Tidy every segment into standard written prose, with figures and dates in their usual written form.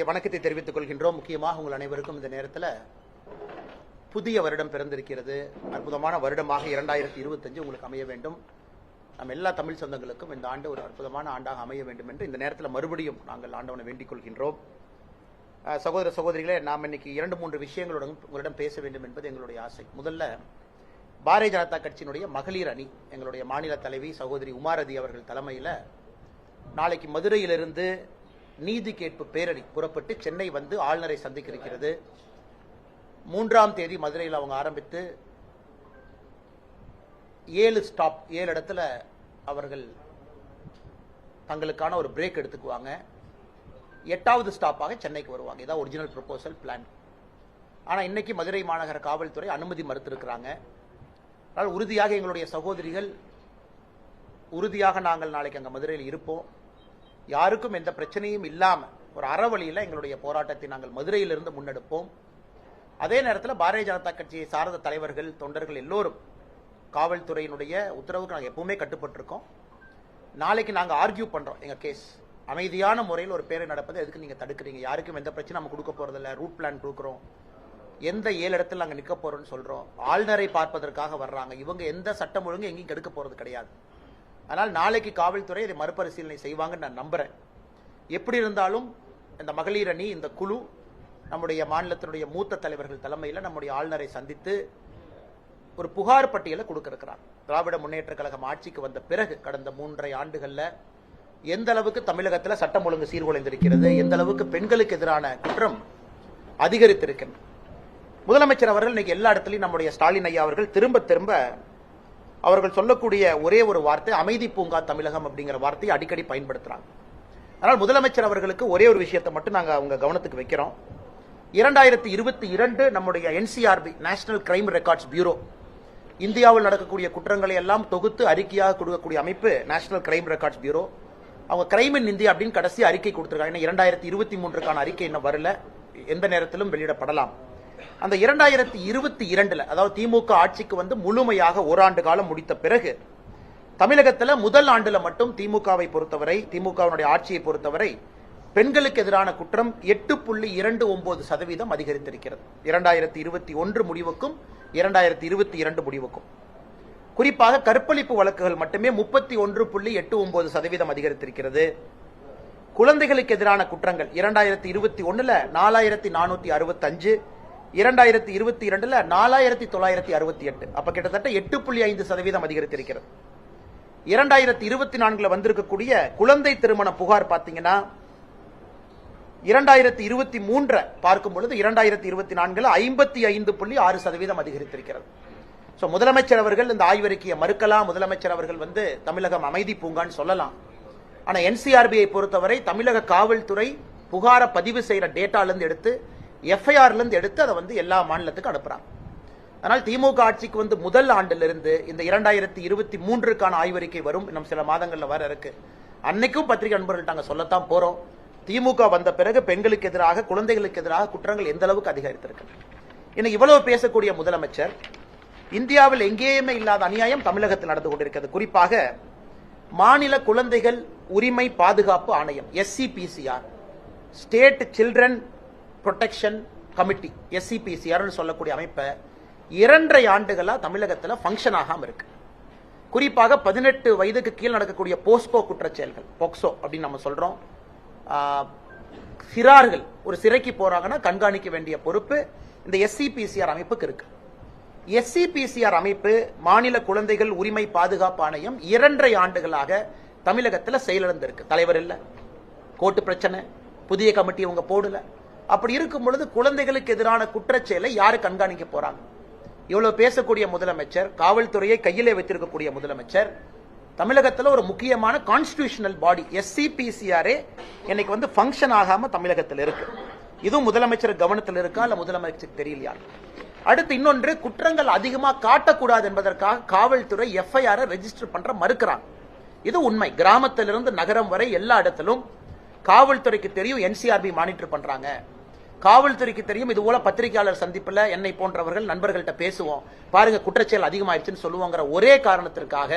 வணக்கத்தை தெரிவித்துக் கொள்கின்றோம். முக்கியமாக உங்கள் அனைவருக்கும் இந்த நேரத்தில் புதிய வருடம் பிறந்திருக்கிறது. அற்புதமான வருடமாக 2025 உங்களுக்கு அமைய வேண்டும். நம்ம எல்லா தமிழ் சொந்தங்களுக்கும் இந்த ஆண்டு ஒரு அற்புதமான ஆண்டாக அமைய வேண்டும் என்று இந்த நேரத்தில் மறுபடியும் நாங்கள் ஆண்டவனை வேண்டிக் கொள்கின்றோம். சகோதர சகோதரிகளே, நாம் இன்னைக்கு 2-3 விஷயங்களுடன் உங்களிடம் பேச வேண்டும் என்பது எங்களுடைய ஆசை. முதல்ல பாரதிய ஜனதா கட்சியினுடைய மகளிர் அணி, எங்களுடைய மாநில தலைவி சகோதரி உமாரதி அவர்கள் தலைமையில் நாளைக்கு மதுரையிலிருந்து நீதி கேட்பு பேரணி புறப்பட்டு சென்னை வந்து ஆளுநரை சந்திக்க இருக்கிறது. 3ஆம் தேதி மதுரையில் அவங்க ஆரம்பித்து 7 இடத்துல அவர்கள் தங்களுக்கான ஒரு பிரேக் எடுத்துக்குவாங்க. 8வது ஸ்டாப்பாக சென்னைக்கு வருவாங்க. இதான் ஒரிஜினல் ப்ரொபோசல் பிளான். ஆனால் இன்னைக்கு மதுரை மாநகர காவல்துறை அனுமதி மறுத்திருக்கிறாங்க. அதனால் உறுதியாக எங்களுடைய சகோதரிகள் உறுதியாக நாங்கள் நாளைக்கு அங்கே மதுரையில் இருப்போம். யாருக்கும் எந்த பிரச்சனையும் இல்லாமல் ஒரு அறவழியில் எங்களுடைய போராட்டத்தை நாங்கள் மதுரையிலிருந்து முன்னெடுப்போம். அதே நேரத்தில் பாரதிய ஜனதா கட்சியை சார்ந்த தலைவர்கள், தொண்டர்கள் எல்லோரும் காவல்துறையினுடைய உத்தரவுக்கு நாங்கள் எப்பவுமே கட்டுப்பட்டிருக்கோம். நாளைக்கு நாங்கள் ஆர்கியூ பண்ணுறோம். எங்கள் கேஸ் அமைதியான முறையில் ஒரு பேரை நடப்பதை எதுக்கு நீங்கள் தடுக்கிறீங்க? யாருக்கும் எந்த பிரச்சனை நம்ம கொடுக்க போகிறதில்ல. ரூட் பிளான் கொடுக்குறோம். எந்த 7 இடத்துல நாங்கள் நிற்க போகிறோம்னு சொல்கிறோம். ஆளுநரை பார்ப்பதற்காக வர்றாங்க. இவங்க எந்த சட்டம் ஒழுங்கு எங்கேயும் கெடுக்க போகிறது கிடையாது. அதனால் நாளைக்கு காவல்துறை இதை மறுபரிசீலனை செய்வாங்கன்னு நான் நம்புறேன். எப்படி இருந்தாலும் இந்த மகளிர் அணி, இந்த குழு நம்முடைய மாநிலத்தினுடைய மூத்த தலைவர்கள் தலைமையில் நம்முடைய ஆளுநரை சந்தித்து ஒரு புகார் பட்டியலை கொடுக்க இருக்கிறார். திராவிட முன்னேற்ற கழகம் ஆட்சிக்கு வந்த பிறகு கடந்த 3.5 ஆண்டுகளில் எந்த அளவுக்கு தமிழகத்தில் சட்டம் ஒழுங்கு சீர்குலைந்திருக்கிறது, எந்த அளவுக்கு பெண்களுக்கு எதிரான குற்றம் அதிகரித்திருக்கிறது. முதலமைச்சர் அவர்கள் இன்னைக்கு எல்லா இடத்துலையும் நம்முடைய ஸ்டாலின் ஐயா அவர்கள் திரும்ப திரும்ப அவர்கள் சொல்லக்கூடிய ஒரே ஒரு வார்த்தை அமைதி பூங்கா தமிழகம் அப்படிங்கிற வார்த்தையை அடிக்கடி பயன்படுத்துறாங்க. ஆனால் முதலமைச்சர் அவர்களுக்கு ஒரே ஒரு விஷயத்தை மட்டும் நாங்கள் அவங்க கவனத்துக்கு வைக்கிறோம். 2022 நம்முடைய NCRB national crime records bureau, இந்தியாவில் நடக்கக்கூடிய குற்றங்களை எல்லாம் தொகுத்து அறிக்கையாக கொடுக்கக்கூடிய அமைப்பு நேஷனல் கிரைம் ரெக்கார்ட்ஸ் பியூரோ. அவங்க கிரைம் இன் இந்தியா அப்படின்னு கடைசி அறிக்கை கொடுத்திருக்காங்க. 2023க்கான அறிக்கை இன்னும் வரல, எந்த நேரத்திலும் வெளியிடப்படலாம். அந்த 2022 அதாவது திமுக ஆட்சிக்கு வந்து முழுமையாக ஓராண்டு காலம் முடித்த பிறகு தமிழகத்தில் முதல் ஆண்டுல மட்டும் திமுகவை பொறுத்தவரை, திமுகவினுடைய ஆட்சியை பொறுத்தவரை பெண்களுக்கு எதிரான குற்றம் 8.29% அதிகரித்திருக்கிறது. 2021 முடிவுக்கும் 2022 முடிவுக்கும். குறிப்பாக கற்பழிப்பு வழக்குகள் மட்டுமே 31.89% அதிகரித்திருக்கிறது. குழந்தைகளுக்கு எதிரான குற்றங்கள் 2021 4465, 2022 4968, அப்ப கிட்டத்தட்ட 8.5% அதிகரித்திருக்கிறது. 2024 வந்திருக்கக்கூடிய குழந்தை திருமண புகார் பாத்தீங்கன்னா 2023 பார்க்கும் பொழுது 2024 55.6% அதிகரித்திருக்கிறது. முதலமைச்சர் அவர்கள் இந்த ஆய்வறிக்கையை மறுக்கலாம். முதலமைச்சர் அவர்கள் வந்து தமிழகம் அமைதி பூங்கான்னு சொல்லலாம். ஆனா NCRB பொறுத்தவரை தமிழக காவல்துறை புகார பதிவு செய்யற டேட்டால இருந்து எடுத்து, FIR எடுத்து அதை வந்து எல்லா மாநிலத்துக்கும் அனுப்புறாங்க. அதனால் திமுக ஆட்சிக்கு வந்து முதல் ஆண்டிலிருந்து இந்த 2023க்கான ஆய்வறிக்கை வரும். இன்னும் சில மாதங்கள்ல வர இருக்கு. அன்னைக்கும் பத்திரிகை நண்பர்கள் நாங்க சொல்லத்தான் போறோம். திமுக வந்த பிறகு பெண்களுக்கு எதிராக, குழந்தைகளுக்கு எதிராக குற்றங்கள் எந்த அளவுக்கு அதிகரித்திருக்கு. இன்னைக்கு இவ்வளவு பேசக்கூடிய முதலமைச்சர் இந்தியாவில் எங்கேயுமே இல்லாத அநியாயம் தமிழகத்தில் நடந்து கொண்டிருக்கிறது. குறிப்பாக மாநில குழந்தைகள் உரிமை பாதுகாப்பு ஆணையம் SCPCR, state children protection committee SCPCR சொல்லக்கூடிய அமைப்பை 2.5 ஆண்டுகளா தமிழகத்தில் ஃபங்க்ஷன் ஆகாம இருக்கு. குறிப்பாக 18 வயதுக்கு கீழ் நடக்கக்கூடிய போஸ்கோ குற்றச்செயல்கள், போக்சோ அப்படின்னு நம்ம சொல்றோம். சிறார்கள் ஒரு சிறைக்கு போறாங்கன்னா கண்காணிக்க வேண்டிய பொறுப்பு இந்த SCPCR அமைப்புக்கு இருக்கு. SCPCR அமைப்பு, மாநில குழந்தைகள் உரிமை பாதுகாப்பு ஆணையம் 2.5 ஆண்டுகளாக தமிழகத்தில் செயலிழந்திருக்கு. தலைவர் இல்ல, கோர்ட்டு பிரச்சனை, புதிய கமிட்டி இவங்க போடல. அப்படி இருக்கும் பொழுது குழந்தைகளுக்கு எதிரான குற்றச்செயலை யாரு கண்காணிக்க போறாங்க? இவ்வளவு பேசக்கூடிய முதலமைச்சர், காவல்துறையை கையிலே வைத்திருக்கக்கூடிய முதலமைச்சர், தமிழகத்தில் ஒரு முக்கியமான கான்ஸ்டிடியூஷனல் பாடி SCPCR இன்னைக்கு வந்து ஃபங்க்ஷன் ஆகாம தமிழகத்தில் இருக்கு. இதுவும் முதலமைச்சர் கவனத்தில் இருக்கா இல்ல முதலமைச்சருக்கு தெரியலையா? அடுத்து இன்னொன்று, குற்றங்கள் அதிகமா காட்டக்கூடாது என்பதற்காக காவல்துறை FIR ரெஜிஸ்டர் பண்ற மறுக்கிறாங்க. இது உண்மை. கிராமத்திலிருந்து நகரம் வரை எல்லா இடத்திலும் காவல்துறைக்கு தெரியும் NCRB மானிட்டர் பண்றாங்க. காவல்துறைக்கு தெரியும், இது போல பத்திரிகையாளர் சந்திப்பில் என்னை போன்றவர்கள் நண்பர்கள்ட்ட பேசுவோம், பாருங்க குற்றச்செயல் அதிகமாயிடுச்சுன்னு சொல்லுவோங்கிற ஒரே காரணத்திற்காக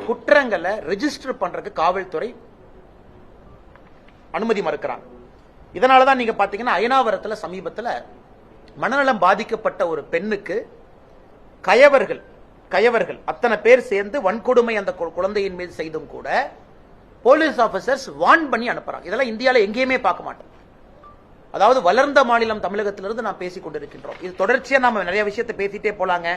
குற்றங்களை ரெஜிஸ்டர் பண்றதுக்கு காவல்துறை அனுமதி மறுக்கிறாங்க. இதனாலதான் நீங்க பாத்தீங்கன்னா அயனாவரத்துல சமீபத்தில் மனநலம் பாதிக்கப்பட்ட ஒரு பெண்ணுக்கு கயவர்கள் அத்தனை பேர் சேர்ந்து வன்கொடுமை அந்த குழந்தையின் மீது செய்தும் கூட போலீஸ் ஆபீசர்ஸ் வார்ன் பண்ணி அனுப்புறாங்க. இதெல்லாம் இந்தியாவில் எங்கேயுமே பார்க்க மாட்டோம். அதாவது வளர்ந்த மாநிலம் தமிழகத்திலிருந்து நாம் பேசிக் கொண்டிருக்கின்றோம். இது தொடர்ச்சியா நாம நிறைய விஷயத்தை பேசிட்டே போலாங்க.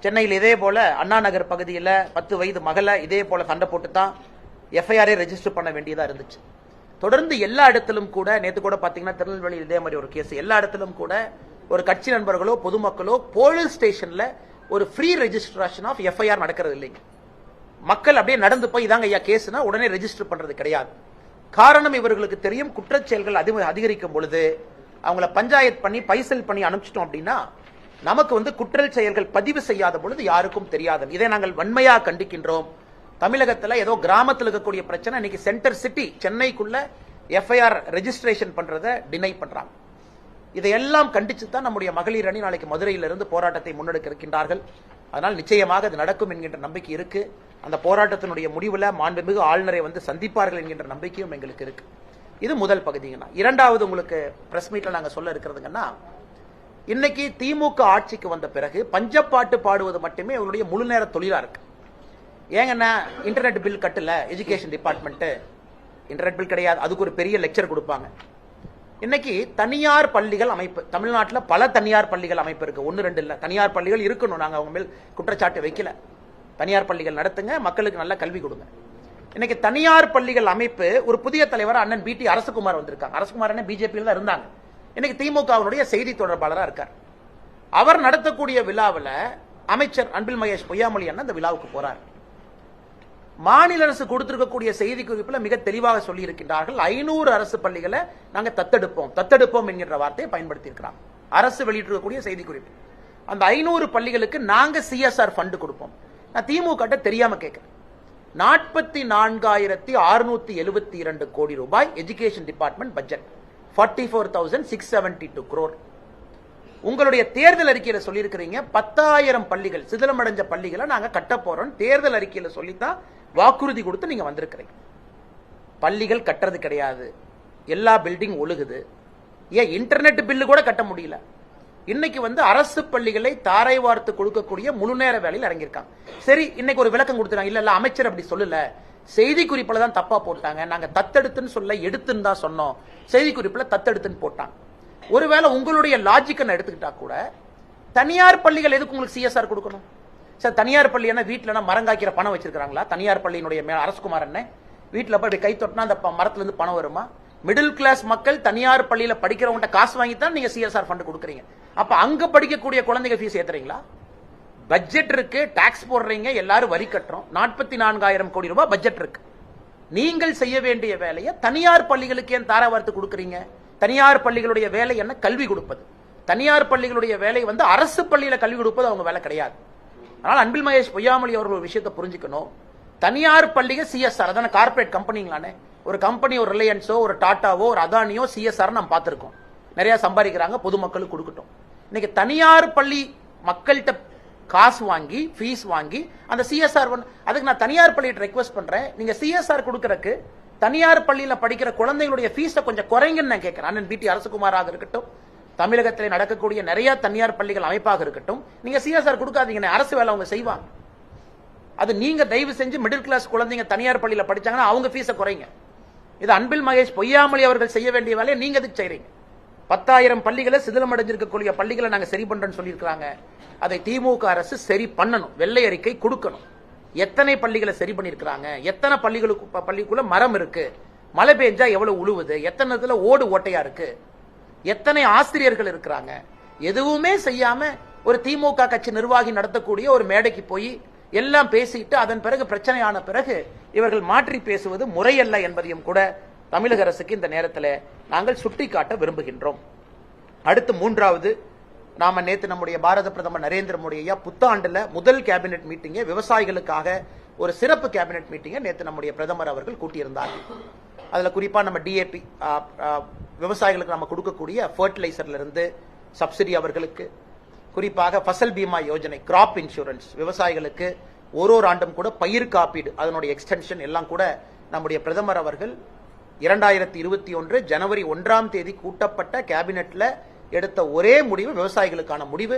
சென்னையில் இதே போல அண்ணா நகர் பகுதியில் 10 வயது மகளை இதே போல சண்டை போட்டு தான் எஃப்ஐஆரே ரெஜிஸ்டர் பண்ண வேண்டியதா இருந்துச்சு. தொடர்ந்து எல்லா இடத்திலும் கூட, நேற்று கூட பாத்தீங்கன்னா திருநெல்வேலியில் இதே மாதிரி ஒரு கேஸ், எல்லா இடத்திலும் கூட ஒரு கட்சி நண்பர்களோ பொதுமக்களோ போலீஸ் ஸ்டேஷன்ல ஒரு ஃப்ரீ ரெஜிஸ்ட்ரேஷன் ஆஃப் எஃப்ஐஆர் நடக்கிறது இல்லைங்க. மக்கள் அப்படியே நடந்து போய் இதாங்க ஐயா கேஸ்னா உடனே ரெஜிஸ்டர் பண்றது கிடையாது. காரணம், இவர்களுக்கு தெரியும் குற்றச்செயல்கள் அதிகரிக்கும் பொழுது அவங்கள பஞ்சாயத்து பண்ணி பைசல் பண்ணி அனுப்பிச்சிட்டோம் அப்படின்னா நமக்கு குற்ற செயல்கள் பதிவு செய்யாத பொழுது யாருக்கும் தெரியாது. இதை நாங்கள் வன்மையா கண்டிக்கின்றோம். தமிழகத்தில் ஏதோ கிராமத்தில் இருக்கக்கூடிய பிரச்சனை இன்னைக்கு சென்டர் சிட்டி சென்னைக்குள்ள எஃப்ஐஆர் ரெஜிஸ்ட்ரேஷன் பண்றதை டினை பண்றாங்க. இதையெல்லாம் கண்டிச்சு தான் நம்முடைய மகளிர் அணி நாளைக்கு மதுரையிலிருந்து போராட்டத்தை முன்னெடுக்க இருக்கின்றார்கள். அதனால் நிச்சயமாக அது நடக்கும் என்கின்ற நம்பிக்கை இருக்கு. அந்த போராட்டத்தினுடைய முடிவில் மாண்புமிகு ஆளுநரை சந்திப்பார்கள் என்கின்ற நம்பிக்கையும் எங்களுக்கு இருக்கு. இது முதல் பகுதிங்கண்ணா. இரண்டாவது உங்களுக்கு பிரஸ் மீட்ல நாங்க சொல்ல இருக்கிறதுங்கன்னா, இன்னைக்கு திமுக ஆட்சிக்கு வந்த பிறகு பஞ்சப்பாட்டு பாடுவது மட்டுமே அவருடைய முழு நேர தொழிலா இருக்கு. ஏங்கன்னா இன்டர்நெட் பில் கட்டல எஜுகேஷன் டிபார்ட்மெண்ட், இன்டர்நெட் பில் கிடையாது, அதுக்கு ஒரு பெரிய லெக்சர் கொடுப்பாங்க. இன்னைக்கு தனியார் பள்ளிகள் அமைப்பு, தமிழ்நாட்டில் பல தனியார் பள்ளிகள் அமைப்பு இருக்கு, 1-2 இல்ல. தனியார் பள்ளிகள் இருக்கணும், நாங்க அவங்க மேல் குற்றச்சாட்டு வைக்கல. தனியார் பள்ளிகள் நடத்துங்க, மக்களுக்கு நல்ல கல்வி கொடுங்க. இன்னைக்கு தனியார் பள்ளிகள் அமைப்பு ஒரு புதிய தலைவர் அண்ணன் BT அரசகுமார் வந்திருக்காங்க. அரசகுமார் அண்ணன் பிஜேபியில் தான் இருந்தாங்க, இன்னைக்கு திமுகவினுடைய செய்தி தொடர்பாளராக இருக்கார். அவர் நடத்தக்கூடிய விழாவில் அமைச்சர் அன்பில் மகேஷ் பொய்யாமொழி அண்ணன் அந்த விழாவுக்கு போறார். மாநில அரசு கொடுத்திருக்கக்கூடிய செய்தி குறிப்பில் மிக தெளிவாக சொல்லி இருக்கின்றார்கள், 500 அரசு பள்ளிகளை நாங்க தத்தெடுப்போம் என்கிற வார்த்தையை பயன்படுத்தி இருக்கிறாங்க. அரசு வெளியிட்டிருக்கக்கூடிய செய்தி குறிப்பு. அந்த 500 பள்ளிகளுக்கு நாங்க CSR ஃபண்ட் கொடுப்போம். நான் திமுக தெரியாம கேட்கிறேன். 44,672 கோடி ரூபாய் எஜுகேஷன் டிபார்ட்மெண்ட் பட்ஜெட், 44,672 crore. உங்களுடைய தேர்தல் அறிக்கையில சொல்லியிருக்கிறீங்க 10,000 பள்ளிகள், சிதிலமடைஞ்ச பள்ளிகளை நாங்க கட்ட போறோம் தேர்தல் அறிக்கையில சொல்லித்தான் வாக்குறுதி கொடுத்து நீங்க வந்திருக்கிறீங்க. பள்ளிகள் கட்டுறது கிடையாது, எல்லா பில்டிங் ஒழுகுது. ஏன் இன்டர்நெட் பில்லு கூட கட்ட முடியல. இன்னைக்கு அரசு பள்ளிகளை தாரை வார்த்து கொடுக்கக்கூடிய முழு நேர வேலையில் இறங்கியிருக்காங்க. சரி, இன்னைக்கு ஒரு விளக்கம் கொடுத்துறாங்க, இல்ல அமைச்சர் அப்படி சொல்லல, செய்தி குறிப்பில் தான் தப்பா போட்டாங்க, நாங்க தத்தெடுத்துன்னு சொல்ல எடுத்துன்னு தான் சொன்னோம், செய்தி குறிப்பில் தத்தெடுத்துன்னு போட்டாங்க. ஒருவேளை உங்களுடைய லாஜிக்கை எடுத்துக்கிட்டா கூட தனியார் பள்ளிகள் எதுக்கு உங்களுக்கு CSR கொடுக்கணும்? சார், தனியார் பள்ளி என்ன வீட்டுல மரம் காய்க்கிற பணம் வச்சிருக்காங்களா? தனியார் பள்ளியினுடைய அரசகுமார் என்ன வீட்டுல போய் கை தொட்டினா அந்த மரத்துல இருந்து பணம் வருமா? மிடில் கிளாஸ் மக்கள் தனியார் பள்ளியில படிக்கிறவங்க காசு வாங்கி தான் நீங்க CSR ஃபண்ட் கொடுக்குறீங்க. அப்ப அங்க படிக்கக்கூடிய குழந்தைங்க ஃபீஸ் ஏத்துறீங்களா? பட்ஜெட் இருக்கு, டாக்ஸ் போடுறீங்க, எல்லாரும் வரி கட்டுறோம், 44,000 கோடி ரூபாய் பட்ஜெட் இருக்கு. நீங்கள் செய்ய வேண்டிய வேலையை தனியார் பள்ளிகளுக்கு ஏன் தாராவார்த்து கொடுக்குறீங்க? தனியார் பள்ளிகளுடைய வேலை என்ன? கல்வி கொடுப்பது. தனியார் பள்ளிகளுடைய வேலை அரசு பள்ளியில கல்வி கொடுப்பது அவங்க வேலை கிடையாது. அதனால அன்பில் மகேஷ் பொய்யாமொழி அவர்கள் ஒரு விஷயத்தை புரிஞ்சுக்கணும். தனியார் பள்ளிகள் CSR, அதான கார்பரேட் கம்பெனிங்களானே. ஒரு கம்பெனி, ஒரு ரிலையன்ஸோ, ஒரு டாட்டாவோ, ஒரு அதானியோ CSR நம்ம பார்த்திருக்கோம், நிறைய சம்பாதிக்கிறாங்க, பொதுமக்களுக்கு கொடுக்கட்டும். இன்னைக்கு தனியார் பள்ளி மக்கள்கிட்ட காசு வாங்கி ஃபீஸ் வாங்கி அந்த CSR அதுக்கு நான் தனியார் பள்ளியிட்ட ரெக்வெஸ்ட் பண்றேன், நீங்க CSR கொடுக்கறதுக்கு தனியார் பள்ளியில படிக்கிற குழந்தைகளுடைய ஃபீஸை கொஞ்சம் குறைங்கன்னு நான் கேட்கிறேன். அண்ணன் BT அரசகுமாராக இருக்கட்டும், தமிழகத்தில் நடக்கக்கூடிய நிறைய தனியார் பள்ளிகள் அமைப்பாக இருக்கட்டும், நீங்க CSR கொடுக்காதீங்க, அரசு வேலை அவங்க செய்வாங்க. அது நீங்க தயவு செஞ்சு மிடில் கிளாஸ் குழந்தைங்க தனியார் பள்ளியில படிச்சாங்கன்னா அவங்க ஃபீஸை குறைங்க. இது அன்பில் மகேஷ் பொய்யாமொழி அவர்கள் செய்ய வேண்டிய வேலையை நீங்க எதுக்கு செய்றீங்க? 10,000 பள்ளிகளை சிதிலமடைஞ்சிருக்கக்கூடிய பள்ளிகளை நாங்க சரி பண்றோம்னு சொல்லியிருக்காங்க. அதை திமுக அரசு சரி பண்ணணும், வெள்ளை அறிக்கை கொடுக்கணும். எத்தனை பள்ளிகளை சரி பண்ணிருக்காங்க, எத்தனை பள்ளிக்குள்ள மரம் இருக்கு, மழை பெஞ்சா எவ்வளவு உழுவுது, எத்தனை ஓடு ஓட்டையா இருக்கு, எத்தனை ஆசிரியர்கள் இருக்கிறாங்க, எதுவுமே செய்யாம ஒரு திமுக கட்சி நிர்வாகி நடத்தக்கூடிய ஒரு மேடைக்கு போய் எல்லாம் பேசிட்டு அதன் பிறகு பிரச்சனையான பிறகு இவர்கள் மாற்றி பேசுவது முறையல்ல என்பதையும் கூட தமிழக அரசுக்கு இந்த நேரத்தில் நாங்கள் சுட்டிக்காட்ட விரும்புகின்றோம். அடுத்து மூன்றாவது, நாம நேற்று நம்முடைய பாரத பிரதமர் நரேந்திர மோடியா புத்தாண்டுல முதல் கேபினெட் மீட்டிங்கை விவசாயிகளுக்காக ஒரு சிறப்பு கேபினெட் மீட்டிங்கை நேற்று நம்முடைய பிரதமர் அவர்கள் கூட்டியிருந்தார்கள். அதுல குறிப்பா நம்ம DAP விவசாயிகளுக்கு நம்ம கொடுக்கக்கூடிய ஃபர்டிலைசர்ல இருந்து சப்சிடி அவர்களுக்கு, குறிப்பாக ஃபசல் பீமா யோஜனை, கிராப் இன்சூரன்ஸ், விவசாயிகளுக்கு ஒரு ஆண்டும் கூட பயிர் காப்பீடு, அதனுடைய எக்ஸ்டென்ஷன் எல்லாம் கூட நம்முடைய பிரதமர் அவர்கள் 2021 ஜனவரி 1ஆம் தேதி கூட்டப்பட்ட கேபினெட்ல எடுத்த ஒரே முடிவு விவசாயிகளுக்கான முடிவு.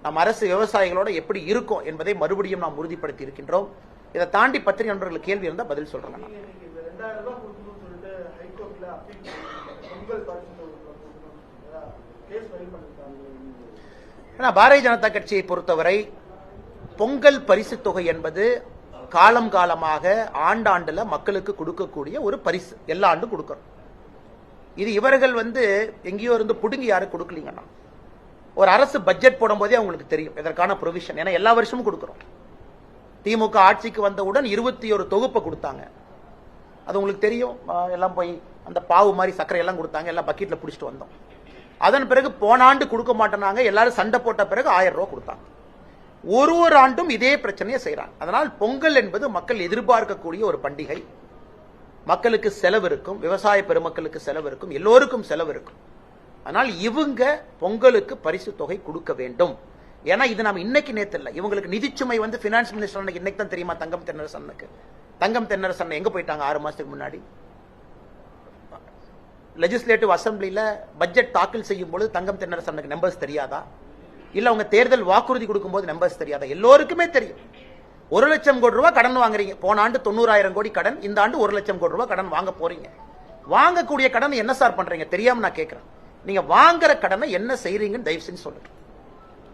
நம் அரசு விவசாயிகளோட எப்படி இருக்கும் என்பதை மறுபடியும் நாம் உறுதிப்படுத்தி இருக்கின்றோம். இதை தாண்டி பத்திரிகை நண்பர்களுக்கு கேள்வி இருந்தால் பதில் சொல்றேன். பாரதிய ஜனதா கட்சியை பொறுத்தவரை பொங்கல் பரிசு தொகை என்பது காலம் காலமாக ஆண்டாண்டுல மக்களுக்கு கொடுக்கக்கூடிய ஒரு பரிசு, எல்லா ஆண்டும் கொடுக்கணும். இது இவர்கள் எங்கேயோ இருந்து புடுங்கி யாரும் கொடுக்கலீங்கன்னா, ஒரு அரசு பட்ஜெட் போடும் போதே அவங்களுக்கு தெரியும் இதற்கான ப்ரொவிஷன். ஏன்னா எல்லா வருஷமும் கொடுக்கிறோம். திமுக ஆட்சிக்கு வந்தவுடன் 21 தொகுப்பை கொடுத்தாங்க. அது உங்களுக்கு தெரியும். எல்லாம் போய் அந்த பாவு மாதிரி சர்க்கரை எல்லாம் கொடுத்தாங்க, எல்லாம் பக்கெட்ல பிடிச்சிட்டு வந்தோம். அதன் பிறகு போன ஆண்டு கொடுக்க மாட்டேனாங்க, எல்லாரும் சண்டை போட்ட பிறகு 1000 ரூபாய் கொடுத்தாங்க. ஒரு ஆண்டும் இதே பிரச்சனையை செய்யறாங்க. அதனால் பொங்கல் என்பது மக்கள் எதிர்பார்க்கக்கூடிய ஒரு பண்டிகை. மக்களுக்கு செலவு இருக்கும், விவசாய பெருமக்களுக்கு செலவு இருக்கும், எல்லோருக்கும் செலவு இருக்கும். அதனால் இவங்க பொங்கலுக்கு பரிசு தொகை கொடுக்க வேண்டும். ஏன்னா இது நம்ம இன்னைக்கு நேத்து இல்ல, இவங்களுக்கு நிதிச்சுமை பினான்ஸ் மினிஸ்டர் இன்னைக்கு தான் தெரியுமா தங்கம் தென்னரசனுக்கு. தங்கம் தென்னரசன் எங்க போயிட்டாங்க 6 மாசத்துக்கு முன்னாடி? லெஜிஸ்லேட்டிவ் அசம்பிளில பட்ஜெட் தாக்கல் செய்யும் பொழுது தங்கம் தென்னரசனுக்கு நம்பர்ஸ் தெரியாதா? இல்ல அவங்க தேர்தல் வாக்குறுதி கொடுக்கும் போது நம்பர்ஸ் தெரியாதா? எல்லோருக்குமே தெரியும். 1 லட்சம் கோடி ரூபாய் கடன் வாங்குறீங்க. போன ஆண்டு 90,000 கோடி கடன், இந்த ஆண்டு 1 லட்சம் கோடி ரூபாய் கடன் வாங்க போறீங்க. வாங்கக்கூடிய கடன் என்ன சார் பண்றீங்க தெரியாம நான் கேட்கிறேன். நீங்க வாங்குற கடனை என்ன செய்றீங்கன்னு தயவு செஞ்சு சொல்லுங்க.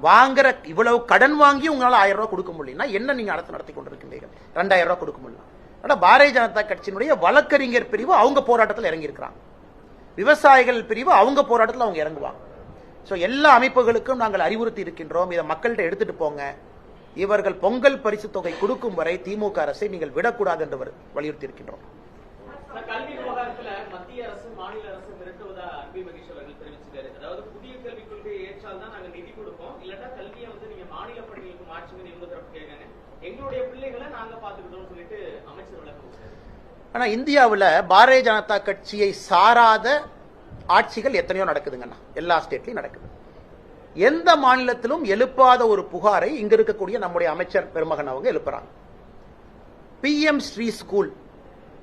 வாங்குற இவ்வளவு கடன் வாங்கி உங்களால 1000 ரூபாய் கொடுக்க முடியும்னா என்ன நீங்க அரசு நடத்தி கொண்டிருக்கின்றீர்கள்? 2000 ரூபாய் கொடுக்க முடியும். ஆனா பாரதிய ஜனதா கட்சியினுடைய வழக்கறிஞர் பிரிவு அவங்க போராட்டத்தில் இறங்கி இருக்கிறாங்க. விவசாயிகள் பிரிவு அவங்க போராட்டத்தில் அவங்க இறங்குவாங்க. சோ எல்லா அமைப்புகளுக்கும் நாங்கள் அறிவுறுத்தி இருக்கின்றோம், இதை மக்கள்கிட்ட எடுத்துட்டு போங்க. இவர்கள் பொங்கல் பரிசு தொகை கொடுக்கும் வரை திமுக அரசை நீங்கள் விடக்கூடாது என்று வலியுறுத்தி இருக்கின்றோம். கல்வி விவகாரத்தில் மத்திய அரசு மாநில அரசு மிரட்டுவதா அன்பில் மகேஷ் அவர்கள் தெரிவிச்சிருக்காரு. அதாவது புதிய கல்விக் கொள்கையை ஏற்றால் தான் நாங்க நிதி கொடுப்போம், இல்லட்டா கல்வியை நீங்க மாநில பள்ளிகளுக்கு மாற்றுங்க இவங்க தரப்பு கேட்காங்க. எங்களுடைய பிள்ளைகளை நாங்க பாத்துக்கிட்டோம் சொல்லிட்டு அமைச்சர் விளக்கம். ஆனா இந்தியாவில் பாரதிய ஜனதா கட்சியை சாராத ஆட்சிகள் எத்தனையோ நடக்குதுங்கண்ணா, எல்லா ஸ்டேட்லயும் நடக்குது. எந்த மாநிலத்திலும் எழுப்பாத ஒரு புகாரை இங்க இருக்கக்கூடிய நம்முடைய அமைச்சர் பெருமகன் அவங்க எழுப்புறாங்க. PM ஸ்ரீ ஸ்கூல்,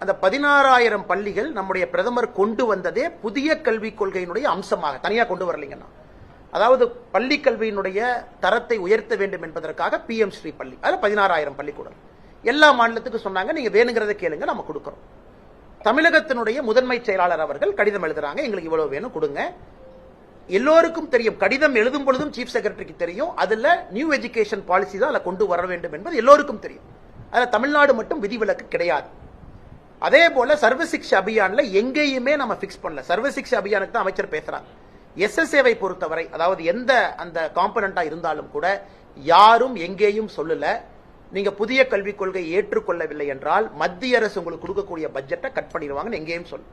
அந்த 16,000 பள்ளிகள் நம்முடைய பிரதமர் கொண்டு வந்ததே புதிய கல்விக் கொள்கையினுடைய அம்சமாக, தனியா கொண்டு வரலீங்கன்னா. அதாவது பள்ளி கல்வியினுடைய தரத்தை உயர்த்த வேண்டும் என்பதற்காக PM ஸ்ரீ பள்ளி, அதுல 16,000 பள்ளிக்கூடம் எல்லா மாநிலத்துக்கும் சொன்னாங்க, நீங்க வேணுங்கிறத கேளுங்க நம்ம கொடுக்கிறோம். தமிழகத்தினுடைய முதன்மை செயலாளர் அவர்கள் கடிதம் எழுதுறாங்க, எங்களுக்கு இவ்வளவு வேணும் கொடுங்க. எல்லோருக்கும் தெரியும், கடிதம் எழுதும் பொழுதும் சீஃப் செக்ரட்டரிக்கு தெரியும், அதுல நியூ எஜுகேஷன் பாலிசி தான் அதுல கொண்டு வர வேண்டும் என்பது எல்லோருக்கும் தெரியும். அதுல தமிழ்நாடு மட்டும் விதிவிலக்கு கிடையாது. அதே போல சர்வசிக்ஷா அபியான்ல எங்கேயுமே நம்ம பிக்ஸ் பண்ணல. சர்வசிக்ஷா அபியானுக்கு தான் அமைச்சர் பேசுறாங்க. SSAவை பொறுத்தவரை, அதாவது எந்த அந்த காம்பனண்டா இருந்தாலும் கூட யாரும் எங்கேயும் சொல்லல, நீங்க புதிய கல்விக் கொள்கை ஏற்றுக்கொள்ளவில்லை என்றால் மத்திய அரசு உங்களுக்கு கொடுக்கக்கூடிய பட்ஜெட்டை கட் பண்ணிடுவாங்கன்னு எங்கேயும் சொல்லு.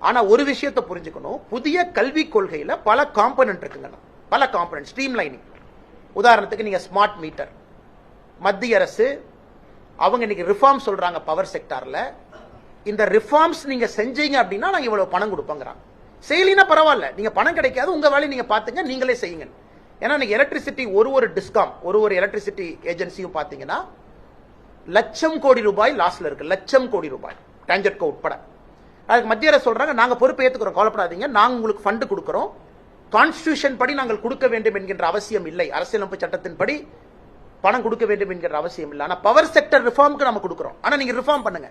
ஆனா ஒரு விஷயத்தை புரிஞ்சுக்கணும், புதிய கல்விக் கொள்கையில பல காம்பனன்ட் இருக்குங்க, பல காம்பனன்ட் ஸ்ட்ரீம் லைனிங். உதாரணத்துக்கு நீங்க ஸ்மார்ட் மீட்டர், மத்திய அரசு அவங்க இன்னைக்கு ரிஃபார்ம் சொல்றாங்க பவர் செக்டார்ல. இந்த ரிஃபார்ம்ஸ் நீங்க செஞ்சீங்க அப்படின்னா நாங்க இவ்வளவு பணம் கொடுப்போங்கிறாங்க. செய்யலினா பரவாயில்ல, நீங்க பணம் கிடைக்காது, உங்க வேலையை நீங்க பாத்துங்க, நீங்களே செய்யுங்க. ஏன்னா எலக்ட்ரிசிட்டி ஒரு டிஸ்காம் ஒரு எலக்ட்ரிசிட்டி ஏஜென்சியும் பாத்தீங்கன்னா லட்சம் கோடி ரூபாய் லாஸ்ல இருக்கு, லட்சம் கோடி ரூபாய் டான்ஜெட்கோ உட்பட. அதுக்கு மத்திய அரசு சொல்றாங்க, நாங்க பொறுப்பு ஏத்துக்கிறோம், கவலைப்படாதீங்க, நாங்க உங்களுக்கு ஃபண்ட் கொடுக்கிறோம், கான்ஸ்டிடியூஷன் படி நாங்கள் கொடுக்க வேண்டும் என்கின்ற அவசியம் இல்லை, அரசியலமைப்பு சட்டத்தின்படி பணம் கொடுக்க வேண்டும் என்கிற அவசியம் இல்லை. ஆனா பவர் செக்டர் ரிஃபார்முக்கு நம்ம கொடுக்கிறோம், ஆனா நீங்க ரிஃபார்ம் பண்ணுங்க.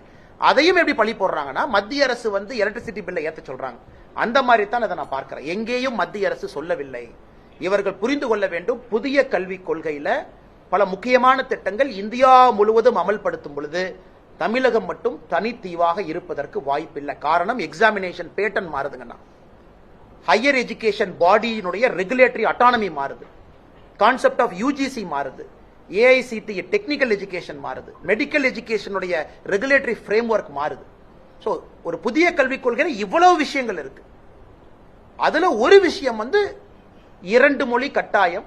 அதையும் எப்படி பழி போடுறாங்கன்னா மத்திய அரசு எலக்ட்ரிசிட்டி பில்லை ஏற்ற சொல்றாங்க. அந்த மாதிரி தான் அதை நான் பார்க்கிறேன். எங்கேயும் மத்திய அரசு சொல்லவில்லை. இவர்கள் புரிந்து கொள்ள வேண்டும், புதிய கல்விக் கொள்கையில பல முக்கியமான திட்டங்கள் இந்தியா முழுவதும் அமல்படுத்தும் பொழுது தமிழகம் மட்டும் தனித்தீவாக இருப்பதற்கு வாய்ப்பில்லை. காரணம், எக்ஸாமினேஷன் பேட்டர்ன் மாறுதுங்கன்னா, ஹையர் எஜுகேஷன் பாடியினுடைய ரெகுலேட்டரி அட்டானமி மாறுது, கான்செப்ட் ஆஃப் UGC மாறுது, AICTE டெக்னிக்கல் எஜுகேஷன் மாறுது, மெடிக்கல் எஜுகேஷனுடைய ரெகுலேட்டரி ஃப்ரேம்வொர்க் மாறுது. சோ ஒரு புதிய கல்விக் கொள்கையில இவ்வளவு விஷயங்கள் இருக்கு. அதுல ஒரு விஷயம் 2 மொழி கட்டாயம்,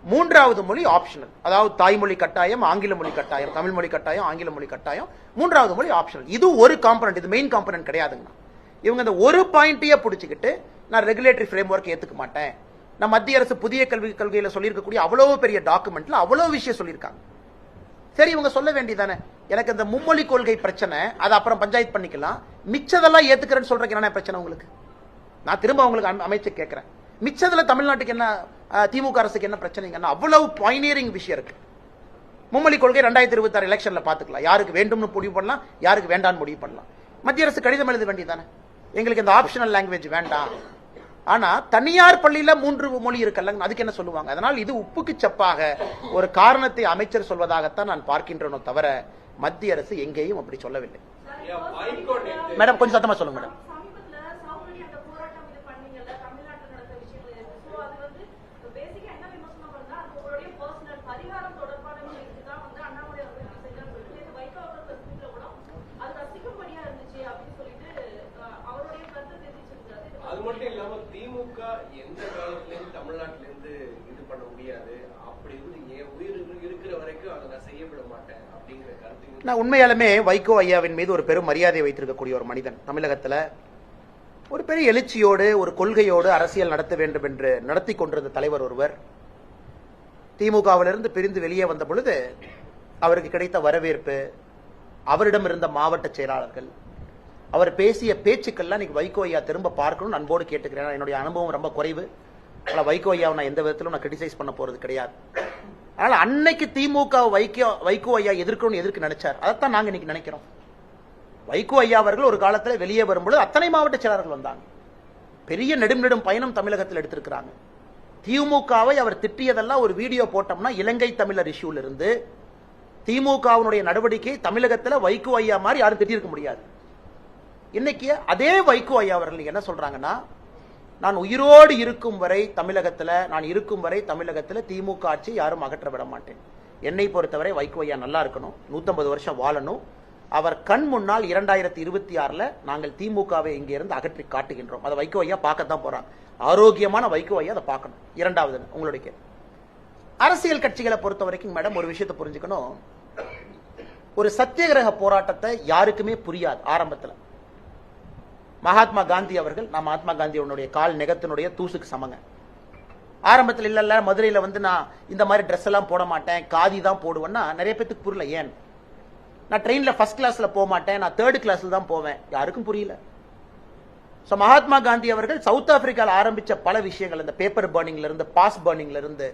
3வது மொழி ஆப்ஷனல். அதாவது தாய்மொழி கட்டாயம், ஆங்கில மொழி கட்டாயம், தமிழ் மொழி கட்டாயம், ஆங்கில மொழி கட்டாயம், 3வது மொழி ஆப்ஷனல். இது ஒரு காம்பனன்ட், இது மெயின் காம்பனன்ட் கிடையாதுங்க. இவங்க இந்த ஒரு பாயிண்ட்டையே பிடிச்சிக்கிட்டு நான் ரெகுலேட்டரி ஃப்ரேம் ஒர்க் ஏத்துக்க மாட்டேன். நான் மத்திய அரசு புதிய கல்விக் கொள்கையில சொல்லியிருக்கக்கூடிய அவ்வளவு பெரிய டாக்குமெண்ட்ல அவ்வளவு விஷயம் சொல்லியிருக்காங்க. சரி, இவங்க சொல்ல வேண்டியதானே, எனக்கு இந்த மும்மொழி கொள்கை பிரச்சனை, அதை அப்புறம் பஞ்சாயத்து பண்ணிக்கலாம், மிச்சதெல்லாம் ஏத்துக்கிறேன்னு சொல்றதுக்கு என்ன பிரச்சனை உங்களுக்கு? நான் திரும்ப உங்களுக்கு அமைச்சு கேட்கிறேன், மிச்சதுல தமிழ்நாட்டுக்கு என்ன, திமுக அரசுக்கு என்ன பிரச்சனைங்கன்னா அவ்வளவு பாயினியரிங் விஷயம் இருக்கு. மும்மொழி கொள்கை 2026 எலெக்ஷன்ல பாத்துக்கலாம், யாருக்கு வேண்டும்னு முடிவு பண்ணலாம், யாருக்கு வேண்டாம்னு முடிவு பண்ணலாம். மத்திய அரசு கடிதம் எழுத வேண்டியதானே, எங்களுக்கு இந்த ஆப்ஷனல் லாங்குவேஜ் வேண்டாம். ஆனா தனியார் பள்ளியில 3 மொழி இருக்குல்ல, அதுக்கு என்ன சொல்லுவாங்க? அதனால் இது உப்புக்கு சப்பாக ஒரு காரணத்தை அமைச்சர் சொல்வதாகத்தான் நான் பார்க்கின்றனோ தவிர மத்திய அரசு எங்கேயும் அப்படி சொல்லவில்லை. மேடம் கொஞ்சம் சத்தமா சொல்லுங்க மேடம். அது மட்டும் இல்லாம திமுக எந்த காலத்திலிருந்து தமிழ்நாட்டிலிருந்து இது பண்ண முடியாது, அப்படி உயிர் இருக்கிற வரைக்கும் அதை நான் செய்ய விட மாட்டேன் அப்படிங்கிற கருத்து. நான் உண்மையாலுமே வைகோ ஐயாவின் மீது ஒரு பெரும் மரியாதை வைத்திருக்கக்கூடிய ஒரு மனிதன். தமிழகத்துல ஒரு பெரிய எழுச்சியோடு ஒரு கொள்கையோடு அரசியல் நடத்த வேண்டும் என்று நடத்தி கொண்டிருந்த தலைவர் ஒருவர் திமுகவிலிருந்து பிரிந்து வெளியே வந்த பொழுது அவருக்கு கிடைத்த வரவேற்பு, அவரிடம் இருந்த மாவட்ட செயலாளர்கள், அவர் பேசிய பேச்சுக்கள்லாம் இன்னைக்கு வைகோ ஐயா திரும்ப பார்க்கணும்னு அன்போடு கேட்டுக்கிறேன். என்னுடைய அனுபவம் ரொம்ப குறைவு, அதனால் வைகோ ஐயாவை நான் எந்த விதத்திலும் நான் கிரிட்டிசைஸ் பண்ண போறது கிடையாது. அதனால அன்னைக்கு திமுக வைகோ ஐயா எதிர்க்கணும்னு எதிர்க்கு நினைச்சார், அதைத்தான் நாங்க இன்னைக்கு நினைக்கிறோம். வைகோ ஐயா அவர்கள் ஒரு காலத்தில் வெளியே வரும்போது அத்தனை மாவட்ட செயலாளர்கள் வந்தாங்க, பெரிய நெடும் பயணம் தமிழகத்தில் எடுத்திருக்கிறாங்க. திமுகவை அவர் திட்டியதெல்லாம் ஒரு வீடியோ போட்டோம்னா இலங்கை தமிழர் இஷ்யூல இருந்து திமுகவினுடைய நடவடிக்கை தமிழகத்தில் வைகோ ஐயா மாதிரி யாரும் திட்டிருக்க முடியாது. இன்னைக்கு அதே வைகோ ஐயா அவர்கள் என்ன சொல்றாங்கன்னா, நான் உயிரோடு இருக்கும் வரை தமிழகத்தில் திமுக ஆட்சி யாரும் அகற்ற விட மாட்டேன். என்னை பொறுத்தவரை வைகோ ஐயா நல்லா இருக்கணும், 150 வருஷம் வாழணும். அவர் கண் முன்னால் 2026 நாங்கள் திமுகவை இங்க இருந்து அகற்றி காட்டுகின்றோம். அதை வைகோ ஐயா பார்க்கத்தான் போறாங்க. ஆரோக்கியமான வைகோ ஐயா அதை பார்க்கணும். இரண்டாவது, உங்களுடைய அரசியல் கட்சிகளை பொறுத்த வரைக்கும் மேடம் ஒரு விஷயத்தை புரிஞ்சுக்கணும், ஒரு சத்தியகிரக போராட்டத்தை யாருக்குமே புரியாது ஆரம்பத்தில். மகாத்மா காந்தி அவர்கள், நான் மகாத்மா காந்தியோடைய கால் நெகத்தினுடைய தூசுக்கு சமங்க. ஆரம்பத்தில் இல்ல மதுரையில வந்து நான் இந்த மாதிரி ட்ரெஸ் எல்லாம் போட மாட்டேன், காதி தான் போடுவேன்னா நிறைய பேருக்கு புரியல. ஏன் நான் ட்ரெயின்ல ஃபர்ஸ்ட் கிளாஸ்ல போக மாட்டேன், நான் 3rd கிளாஸ்ல தான் போவேன், யாருக்கும் புரியல. சோ மகாத்மா காந்தி அவர்கள் சவுத் ஆப்பிரிக்கால ஆரம்பிச்ச பல விஷயங்கள், இந்த பேப்பர் பர்னிங்ல இருந்து பாஸ் பர்னிங்ல இருந்து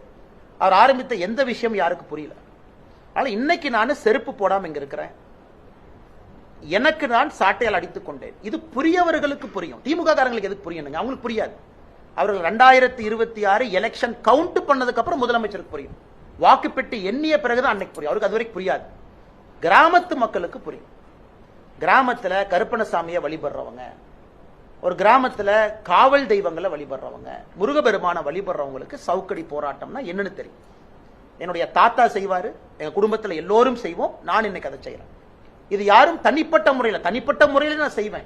அவர் ஆரம்பித்த எந்த விஷயம் யாருக்கும் புரியல. ஆனா இன்னைக்கு நான் செருப்பு போடாம இங்க இருக்கிறேன், எனக்கு நான் சாட்டையால் அடித்துக் கொண்டேன். இது புரியவர்களுக்கு புரியும், திமுக காரங்களுக்கு எதுக்கு புரியணுங்க? அவங்களுக்கு புரியாது. அவர்கள் 2026 எலெக்ஷன் கவுண்ட் பண்ணதுக்கு அப்புறம் முதலமைச்சருக்கு புரியும், வாக்குப்பெட்டி எண்ணிய பிறகுதான் அன்னைக்கு புரியும். அவருக்கு அது வரைக்கும் புரியாது. கிராமத்து மக்களுக்கு புரியும். கிராமத்துல கருப்பணசாமியை வழிபடுறவங்க, ஒரு கிராமத்துல காவல் தெய்வங்களை வழிபடுறவங்க, முருகபெருமான வழிபடுறவங்களுக்கு சவுக்கடி போராட்டம்னா என்னன்னு தெரியும். என்னுடைய தாத்தா செய்வாரு, எங்க குடும்பத்துல எல்லோரும் செய்வோம், நான் இன்னைக்கு அதை செய்யறேன். இது யாரும் தனிப்பட்ட முறையில நான் செய்வேன்.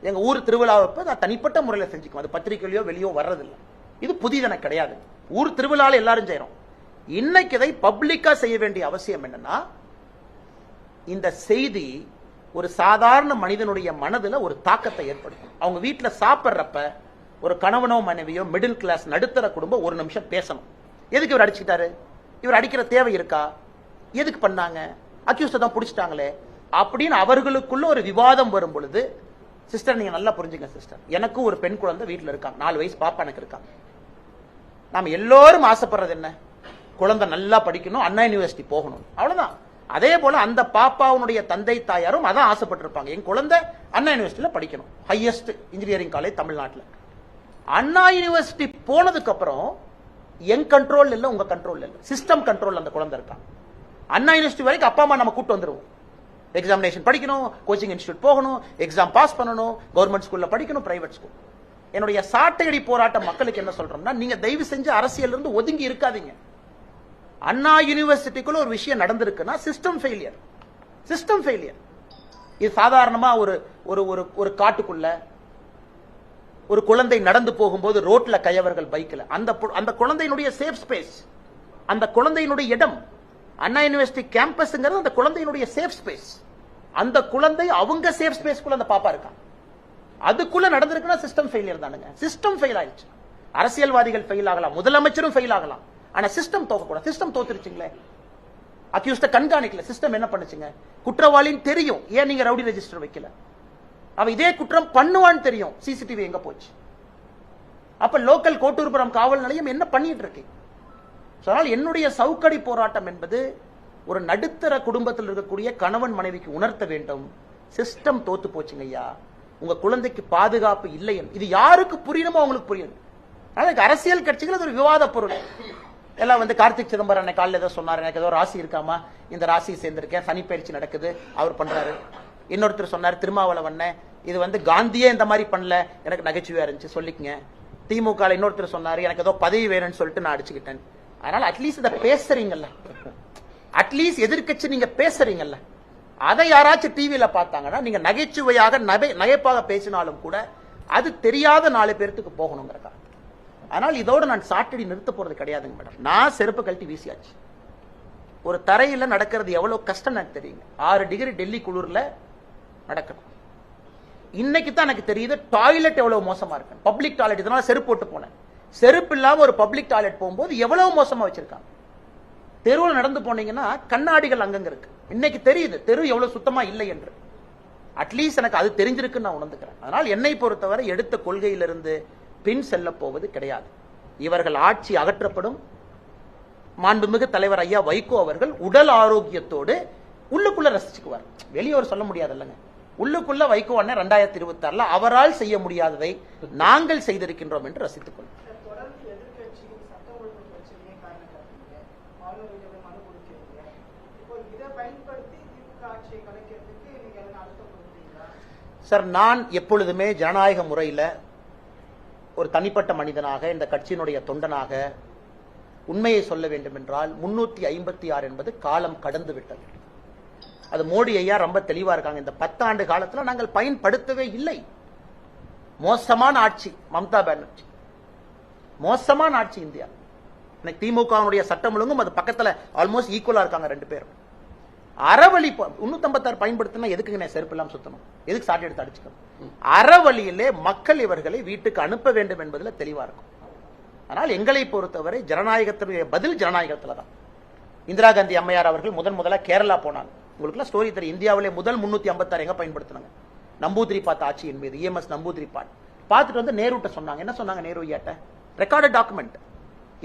எங்க ஊர் திருவிழாவை நான் தனிப்பட்ட முறையில செஞ்சுக்குவேன், அது பத்திரிகையிலயோ வெளியோ வர்றதில்லை. இது புதிதென கிடையாது, ஊர் திருவிழால எல்லாரும் செய்யறோம். இன்னைக்கு இதை பப்ளிக்கா செய்ய வேண்டிய அவசியம் என்னன்னா, இந்த செய்தி ஒரு சாதாரண மனிதனுடைய மனதுல ஒரு தாக்கத்தை ஏற்படுத்தும். அவங்க வீட்டுல சாப்பிட்றப்ப ஒரு கணவனோ மனைவியோ மிடில் கிளாஸ் நடுத்தர குடும்பம் ஒரு நிமிஷம் பேசணும். எதுக்கு இவர் அடிச்சுக்கிட்டாரு, இவர் அடிக்கிற தேவை இருக்கா, எதுக்கு பண்ணாங்க, அக்யூஸ்ட் தான் பிடிச்சிட்டாங்களே அப்படின்னு அவர்களுக்குள்ள ஒரு விவாதம் வரும் பொழுது, சிஸ்டர் நீங்க நல்லா புரிஞ்சுங்க சிஸ்டர், எனக்கும் ஒரு பெண் குழந்தை வீட்டுல இருக்காங்க, 4 வயசு பாப்பா எனக்கு இருக்காங்க. நாம எல்லோரும் ஆசைப்படுறது என்ன, குழந்தை நல்லா படிக்கணும், அண்ணா யூனிவர்சிட்டி போகணும், அவ்வளவுதான். அதே போல அந்த பாப்பாவுடைய தந்தை தாயாரும் அதான் ஆசைப்பட்டிருப்பாங்க, என் குழந்தை அண்ணா யூனிவர்சிட்டியில படிக்கணும், ஹையஸ்ட் இன்ஜினியரிங் காலேஜ் தமிழ்நாட்டில். அண்ணா யூனிவர்சிட்டி போனதுக்கு அப்புறம் என் கண்ட்ரோல் இல்ல, உங்க கண்ட்ரோல் இல்ல, சிஸ்டம் கண்ட்ரோல் அந்த குழந்தை இருக்காங்க. அண்ணா யூனிவர்சிட்டி வரைக்கும் அப்பா அம்மா நம்ம கூட்டு வந்துருவோம், எக்ஸாமினேஷன் படிக்கணும், கோச்சிங் இன்ஸ்டியூட் போகணும், எக்ஸாம் பாஸ் பண்ணணும், கவர்மெண்ட் ஸ்கூல்ல படிக்கணும், பிரைவேட் ஸ்கூல். என்னுடைய சாட்டையடி போராட்ட மக்களுக்கு என்ன சொல்றோம்னா, நீங்க தயவு செஞ்சு அரசியல் இருந்து ஒதுங்கி இருக்காதீங்க. அண்ணா யூனிவர்சிட்டிக்குள்ள ஒரு விஷயம் நடந்திருக்குன்னா சிஸ்டம் ஃபெயிலியர். இது சாதாரணமா ஒரு காட்டுக்குள்ள ஒரு குழந்தை நடந்து போகும்போது ரோட்ல கையவர்கள் பைக்ல, அந்த குழந்தையினுடைய சேஃப் ஸ்பேஸ், அந்த குழந்தையினுடைய இடம், அண்ணா யூனிவர்சிட்டி கேம்பஸ்ங்கிறது அந்த குழந்தையினுடைய சேஃப் ஸ்பேஸ். அந்த குழந்தை அவங்க சேஃப் ஸ்பேஸ்க்குள்ள அந்த பாப்பா இருக்கான். அதுக்குள்ள நடந்திருக்குன்னா சிஸ்டம் ஃபெயிலியர் தானுங்க. சிஸ்டம் ஃபெயில் ஆயிடுச்சு. அரசியல்வாதிகள் ஃபெயில் ஆகலாம், முதலமைச்சரும் ஃபெயில் ஆகலாம், ஆனா சிஸ்டம் தோக்கக்கூடாது. சிஸ்டம் தோத்துருச்சுங்களே. அக்யூஸ்ட கண்காணிக்கல, சிஸ்டம் என்ன பண்ணுச்சுங்க? குற்றவாளின்னு தெரியும், ஏன் நீங்க ரவுடி ரெஜிஸ்டர் வைக்கல? அவன் இதே குற்றம் பண்ணுவான்னு தெரியும், சிசிடிவி எங்க போச்சு? அப்ப லோக்கல் கோட்டூர்புரம் காவல் நிலையம் என்ன பண்ணிட்டு இருக்கு? என்னுடைய சவுக்கடி போராட்டம் என்பது ஒரு நடுத்தர குடும்பத்தில் இருக்கக்கூடிய கணவன் மனைவிக்கு உணர்த்த வேண்டும், சிஸ்டம் தோத்து போச்சுங்க ஐயா, உங்க குழந்தைக்கு பாதுகாப்பு இல்லை. இது யாருக்கு புரியணுமோ அவங்களுக்கு புரியணும். அரசியல் கட்சிகள் அது ஒரு விவாத பொருள். எல்லாம் கார்த்திக் சிதம்பரம் அன்னை காலையில் ஏதோ சொன்னார், எனக்கு ஏதோ ராசி இருக்காமா, இந்த ராசி சேர்ந்திருக்கேன், சனி பயிற்சி நடக்குது, அவர் பண்றாரு. இன்னொருத்தர் சொன்னார் திருமாவளவன், இது காந்தியே இந்த மாதிரி பண்ணல, எனக்கு நகைச்சுவையா இருந்துச்சு, சொல்லிக்கங்க. திமுக இன்னொருத்தர் சொன்னாரு, எனக்கு ஏதோ பதவி வேணும்னு சொல்லிட்டு நான் அடிச்சுக்கிட்டேன். அதனால அட்லீஸ்ட் இதை பேசுறீங்கல்ல, அட்லீஸ்ட் எதிர்கட்சி நீங்க பேசுறீங்கல்ல, அதை யாராச்சும் டிவியில பார்த்தாங்கன்னா நீங்க நகைச்சுவையாக நகைப்பாக பேசினாலும் கூட அது தெரியாத 4 பேருக்கு போகணுங்கிறக்கா. ஆனால் இதோட நான் சாட்டடி நிறுத்த போறது கிடையாதுங்க மேடம். நான் செருப்பு கழட்டி வீசியாச்சு. ஒரு தரையில நடக்கிறது எவ்வளவு கஷ்டம் எனக்கு தெரியுங்க. 6 டிகிரி டெல்லி குளிர்ல நடக்கணும். இன்னைக்கு தான் எனக்கு தெரியுது டாய்லெட் எவ்வளவு மோசமா இருக்கு. பப்ளிக் டாய்லெட், இதனால செருப்பு போட்டு போனேன். செருப்பு இல்லாம ஒரு பப்ளிக் டாய்லெட் போகும்போது எவ்வளவு மோசமா வச்சிருக்காங்க. தெருவில் நடந்து போனீங்கன்னா கண்ணாடிகள் அங்கங்க இருக்கு. இன்னைக்கு தெரியுது தெரு எவ்வளவு சுத்தமா இல்லை என்று. அட்லீஸ்ட் எனக்கு அது தெரிஞ்சிருக்குன்னு நான் உணர்ந்துக்கிறேன். அதனால் என்னை பொறுத்தவரை எடுத்த கொள்கையிலிருந்து பின் செல்ல போவது கிடையாது. இவர்கள் ஆட்சி அகற்றப்படும். மாண்புமிகு தலைவர் ஐயா வைகோ அவர்கள் உடல் ஆரோக்கியத்தோடு உள்ளுக்குள்ள ரசிச்சுக்குவார். வெளியோர் சொல்ல முடியாது இல்லைங்க. உள்ளுக்குள்ள வைகோ அண்ணன் 2026 அவரால் செய்ய முடியாததை நாங்கள் செய்திருக்கின்றோம் என்று ரசித்துக் கொள்ளும். சார், நான் எப்பொழுதுமே ஜனநாயக முறையில் ஒரு தனிப்பட்ட மனிதனாக, இந்த கட்சியினுடைய தொண்டனாக உண்மையை சொல்ல வேண்டும் என்றால் 356 என்பது காலம் கடந்து விட்டது. அது மோடி ஐயா ரொம்ப தெளிவா இருக்காங்க. இந்த 10 ஆண்டு காலத்தில் நாங்கள் பயன்படுத்தவே இல்லை. மோசமான ஆட்சி மம்தா பானர்ஜி, மோசமான ஆட்சி இந்தியா. திமுக சட்டம் ஒழுங்கும் அது பக்கத்துல ஆல்மோஸ்ட் ஈக்குவலா இருக்காங்க 2 பேரும். அறவழி 356 பயன்படுத்தினா எதுக்குங்க செருப்பு எல்லாம் சுத்தணும்? எதுக்கு சாட்டை எடுத்து அடிச்சுக்கணும்? அறவழியிலே மக்கள் இவர்களை வீட்டுக்கு அனுப்ப வேண்டும் என்பதில் தெளிவா இருக்கும். ஆனால் எங்களை பொறுத்தவரை ஜனநாயகத்தினுடைய பதில் ஜனநாயகத்துல தான். இந்திரா காந்தி அம்மையார் அவர்கள் முதலா கேரளா போனாங்க. உங்களுக்கு ஸ்டோரி தெரியும். இந்தியாவிலே முதல் 356 எங்க பயன்படுத்தினாங்க? நம்பூதிரிபாத் ஆட்சியின் மீது, EMS நம்பூதிரிபாத் பார்த்துட்டு நேருட்ட சொன்னாங்க. என்ன சொன்னாங்க நேரு ஐயாட்ட? Recorded document.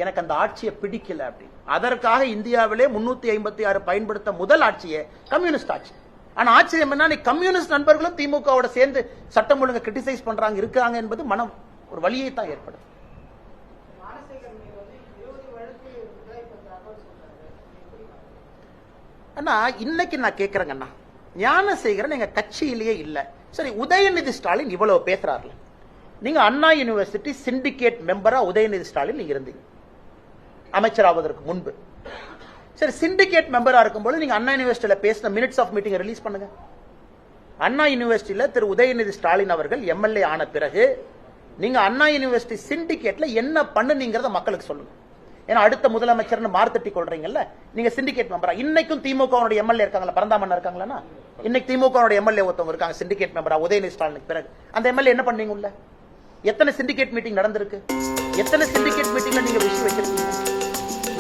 எனக்கு அந்த ஆட்சியை பிடிக்கல அப்படி. அதற்காக இந்தியாவிலே 356 பயன்படுத்த முதல் ஆட்சியே கம்யூனிஸ்ட் ஆட்சி. ஆனா ஆச்சரியம் என்ன, கம்யூனிஸ்ட் நண்பர்களும் திமுகவோட சேர்ந்து சட்டம் ஒழுங்கு கிரிட்டிசைஸ் பண்றாங்க இருக்காங்க என்பது மனம் ஒரு வலியை தான் ஏற்படுது. அண்ணா இன்னைக்கு நான் கேட்கிறேங்கண்ணா, ஞானசேகரன் எங்க கட்சியிலேயே இல்ல. சரி, உதயநிதி ஸ்டாலின் இவ்வளவு பேசுறாருல, நீங்க அண்ணா யூனிவர்சிட்டி சிண்டிகேட் மெம்பரா உதயநிதி ஸ்டாலின் நீங்க இருந்தீங்க அமைச்சராவதற்கு முன்பு. சரி, சிண்டிகேட் மெம்பரா இருக்கும்போது நீங்க அண்ணா யூனிவர்சிட்டியில பேசின மினிட்ஸ் ஆஃப் மீட்டிங் ரிலீஸ் பண்ணுங்க. அண்ணா யூனிவர்சிட்டியில திரு உதயநிதி ஸ்டாலின் அவர்கள் எம்எல்ஏ ஆன பிறகு நீங்க அண்ணா யூனிவர்சிட்டி சிண்டிகேட்ல என்ன பண்ணுனீங்கறத மக்களுக்கு சொல்லுங்க. ஏன்னா அடுத்த முதலமைச்சர்னு மார்த்தட்டி கொள்றீங்கல்ல, நீங்க சிண்டிகேட் மெம்பரா. இன்னைக்கும் திமுக எம்எல்ஏ இருக்காங்களா? பரந்தாமன் இருக்காங்களா? இன்னைக்கு திமுக எம்எல்ஏ ஒருத்தவங்க இருக்காங்க சிண்டிகேட் மெம்பரா உதயநிதி ஸ்டாலினுக்கு பிறகு. அந்த எம்எல்ஏ என்ன பண்ணீங்க? உள்ள எத்தனை சிண்டிகேட் மீட்டிங் நடந்திருக்கு? எத்தனை சிண்டிகேட் மீட்டிங்ல நீங்க விஷயம் வச்சிருக்கீங்க?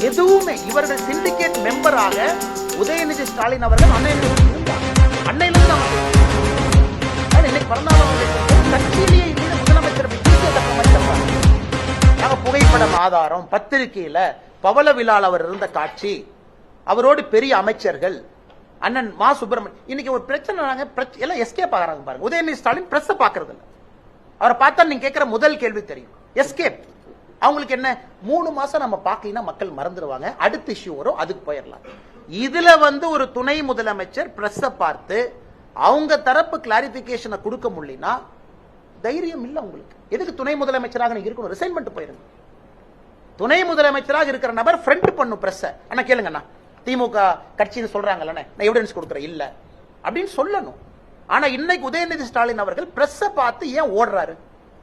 எதுவுமே. இவர்கள் சிண்டிகேட் மெம்பராக உதயநிதி ஸ்டாலின் அவர்கள் அன்னையிலிருந்து இன்னைக்கு கட்சியிலேயே முதலமைச்சர் புகைப்படம் ஆதாரம் பத்திரிகையில பவள விழால் அவர் இருந்த காட்சி, அவரோடு பெரிய அமைச்சர்கள் அண்ணன் மா சுப்பிரமணியன். இன்னைக்கு ஒரு பிரச்சனை எல்லாம் எஸ்கேப் ஆகிறாங்க பாருங்க. உதயநிதி ஸ்டாலின் பிரஸ் பாக்குறது இல்ல. அவரை பார்த்தா நீங்க கேட்கிற முதல் கேள்வி தெரியும், எஸ்கேப். அவங்களுக்கு என்ன, 3 மாசம் நம்ம பார்க்கலாம் மக்கள் மறந்துடுவாங்க, அடுத்த இஷ்யூ வரும், அதுக்கு போயிடலாம். இதுல ஒரு துணை முதலமைச்சர் பிரஸ் பார்த்து அவங்க தரப்பு கிளாரிபிகேஷனை கொடுக்க முடியலனா தைரியம் இல்ல உங்களுக்கு. எதுக்கு துணை முதலமைச்சராக நீங்க இருக்கணும்? ரிசைன் பண்ணிட்டு போயிருங்க. துணை முதலமைச்சராக இருக்கிற நபர் ஃப்ரண்ட் பண்ணும் பிரஸ். அண்ணா கேளுங்கண்ணா, திமுக கட்சின்னு சொல்றாங்கல்ல, நான் எவிடன்ஸ் கொடுக்குறேன் இல்ல அப்படின்னு சொல்லணும். ஆனா இன்னைக்கு உதயநிதி ஸ்டாலின் அவர்கள் பிரஸ் பார்த்து ஏன் ஓடுறாரு?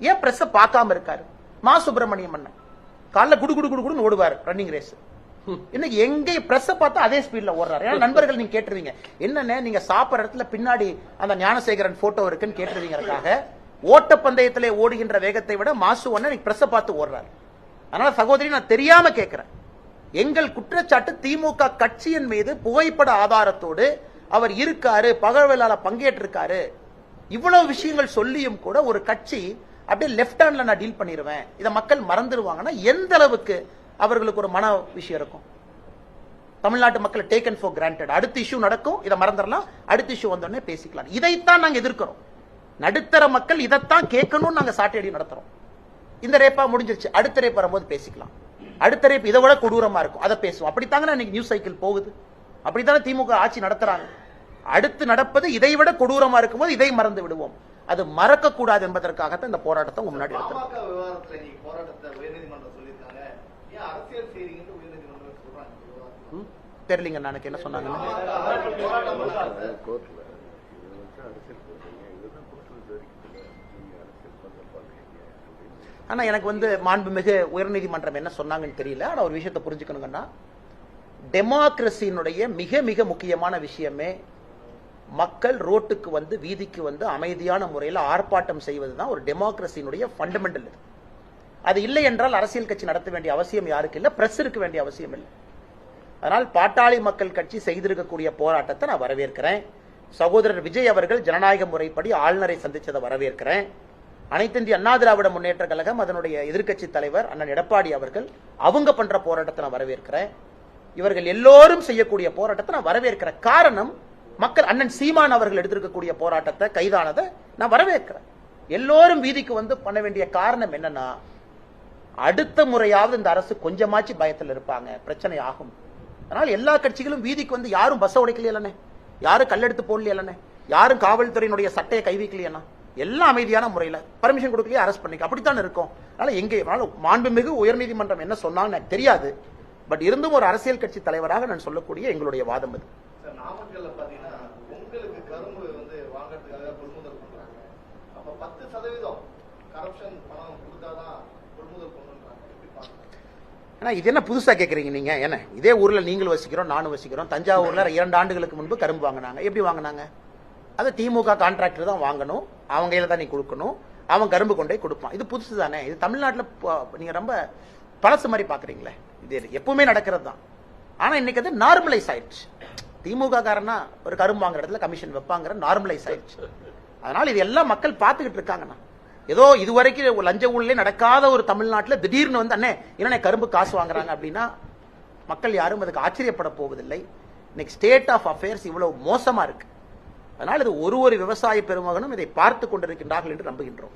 ஏன் பிரஸ் பார்க்காம இருக்காரு? மா சுப்பிரமணியம் அண்ணன் காலைல குடு குடு குடுன்னு ஓடுவார் ரன்னிங் ரேஸ். இன்னைக்கு எங்க பிரஸ் பார்த்தா அதே ஸ்பீட்ல ஓடுறாரு. ஏன்னா நண்பர்கள் நீங்க கேட்டுருவீங்க, என்னன்னு நீங்க சாப்பிட்ற இடத்துல பின்னாடி அந்த ஞானசேகரன் போட்டோ இருக்குன்னு கேட்டுருவீங்கறதுக்காக ஓட்டப்பந்தயத்திலே ஓடுகின்ற வேகத்தை விட மாசு ஒண்ணு பிரஸ பார்த்து ஓடுறாரு. அதனால சகோதரி, நான் தெரியாம கேட்கிறேன், எங்கள் குற்றச்சாட்டு திமுக கட்சியின் மீது புகைப்பட ஆதாரத்தோடு அவர் இருக்காரு, பகவலால பங்கேற்றிருக்காரு, இவ்வளவு விஷயங்கள் சொல்லியும் கூட ஒரு கட்சி அப்படியே லெப்ட் ஹேண்ட்ல நான் டீல் பண்ணிடுவேன், இதை மக்கள் மறந்துடுவாங்கன்னா எந்த அளவுக்கு அவர்களுக்கு ஒரு மன விஷயம் இருக்கும்? தமிழ்நாட்டு மக்கள் டேக்கன் ஃபார் கிராண்டட். அடுத்த இஷ்யூ நடக்கும், இதை மறந்துடலாம், அடுத்த இஷ்யூ வந்தோடனே பேசிக்கலாம். இதைத்தான் நாங்க எதிர்க்கிறோம். நடுத்தர மக்கள் இதைத்தான் கேட்கணும்னு நாங்க சாட்டையடி நடத்துறோம். இந்த ரேப்பா முடிஞ்சிருச்சு, அடுத்த ரேப் வரும்போது பேசிக்கலாம். அடுத்த ரேப் இதை விட கொடூரமா இருக்கும், அதை பேசுவோம். அப்படித்தாங்க இன்னைக்கு நியூஸ் சைக்கிள் போகுது, அப்படித்தானே திமுக ஆட்சி நடத்துறாங்க. அடுத்து நடப்பது இதை விட கொடூரமா இருக்கும்போது இதை மறந்து விடுவோம். அது மறக்க கூடாது என்பதற்காகத்தான் இந்த போராட்டத்தை உங்க முன்னாடி எடுத்துறோம். தெரியலங்க நானுக்கு என்ன சொன்னாங்க. ஆனா எனக்கு மாண்புமிகு உயர்நீதிமன்றம் என்ன சொன்னாங்கன்னு தெரியல. ஆனா ஒரு விஷயத்தை புரிஞ்சுக்கணுங்கன்னா, டெமோக்ரஸியினுடைய மிக மிக முக்கியமான விஷயமே மக்கள் ரோட்டுக்கு வீதிக்கு அமைதியான முறையில் ஆர்ப்பாட்டம் செய்வதுதான் ஒரு டெமோக்ரஸியினுடைய ஃபண்டமெண்டல். அது இல்லை என்றால் அரசியல் கட்சி நடத்த வேண்டிய அவசியம் யாருக்கு இல்லை, பிரஸ் இருக்க வேண்டிய அவசியம் இல்லை. அதனால் பாட்டாளி மக்கள் கட்சி செய்திருக்கக்கூடிய போராட்டத்தை நான் வரவேற்கிறேன். சகோதரர் விஜய் அவர்கள் ஜனநாயக முறைப்படி ஆளுநரை சந்திச்சதை வரவேற்கிறேன். அனைத்து இந்திய அண்ணா திராவிட முன்னேற்ற கழகம் அதனுடைய எதிர்க்கட்சி தலைவர் அண்ணன் எடப்பாடி அவர்கள் அவங்க பண்ற போராட்டத்தை நான் வரவேற்கிறேன். இவர்கள் எல்லோரும் செய்யக்கூடிய போராட்டத்தை நான் வரவேற்கிறேன். காரணம், மக்கள் அண்ணன் சீமான் அவர்கள் எடுத்திருக்கக்கூடிய போராட்டத்தை, கைதானதை நான் வரவேற்கிறேன். எல்லோரும் வீதிக்கு பண்ண வேண்டிய காரணம் என்னன்னா, அடுத்த முறையாவது இந்த அரசு கொஞ்சமாச்சு பயத்தில் இருப்பாங்க, பிரச்சனை ஆகும். அதனால எல்லா கட்சிகளும் வீதிக்கு யாரும் பஸ் உடைக்கலையே, யாரும் கல்லெடுத்து போடலையே, யாரும் காவல்துறையினுடைய சட்டையை கை வைக்கலையா, எல்லாம் அமைதியான முறையில் பர்மிஷன் கொடுக்கலையே அரெஸ்ட் பண்ணிக்க, அப்படித்தான் இருக்கும். அதனால எங்கே மாண்புமிகு உயர்நீதிமன்றம் என்ன சொன்னாங்க எனக்கு தெரியாது. பட் இருந்தும் ஒரு அரசியல் கட்சி தலைவராக நான் சொல்லக்கூடிய எங்களுடைய வாதம் அது. நாமக்கல்ல பாத்தீங்கன்னா உங்களுக்கு கரும்பு வாங்கறதுக்காக கொள்முதல் பண்றாங்க. அப்ப 10% கரப்ஷன் பணம் கொடுத்தாதான் கொள்முதல் பண்றாங்க. எப்படி பாக்குறீங்க? ஆனா இது என்ன புதுசா கேக்குறீங்க நீங்க? என்ன இதே ஊர்ல நீங்களும் வசிக்கிறோம், நானும் வசிக்கிறோம். தஞ்சாவூர்ல 2 ஆண்டுகளுக்கு முன்பு கரும்பு வாங்கினாங்க. எப்படி வாங்கினாங்க? அது திமுக கான்ட்ராக்டர் தான் வாங்கணும், அவங்க கையில தான் நீ கொடுக்கணும், அவன் கரும்பு கொண்டே கொடுப்பான். இது புதுசு தானே? இது தமிழ்நாட்டில் நீங்க ரொம்ப பழசு மாதிரி பாக்குறீங்களே. இது எப்பவுமே நடக்கிறது தான். ஆனா இன்னைக்கு அது நார்மலைஸ் ஆயிடுச்சு. திமுக காரனா ஒரு கரும்பு வாங்குற இடத்துல கமிஷன் வைப்பாங்கிற நார்மலைஸ் ஆயிடுச்சு. அதனால இது எல்லாம் மக்கள் பார்த்துக்கிட்டு இருக்காங்கண்ணா. ஏதோ இதுவரைக்கும் லஞ்ச ஊழலே நடக்காத ஒரு தமிழ்நாட்டில் திடீர்னு அண்ணே என்ன கரும்பு காசு வாங்குறாங்க அப்படின்னா மக்கள் யாரும் அதுக்கு ஆச்சரியப்பட போவதில்லை. இன்னைக்கு ஸ்டேட் ஆஃப் அஃபேர்ஸ் இவ்வளவு மோசமா இருக்கு. அதனால இது ஒரு விவசாய பெருமகனும் இதை பார்த்து கொண்டிருக்கின்றார்கள் என்று நம்புகின்றோம்.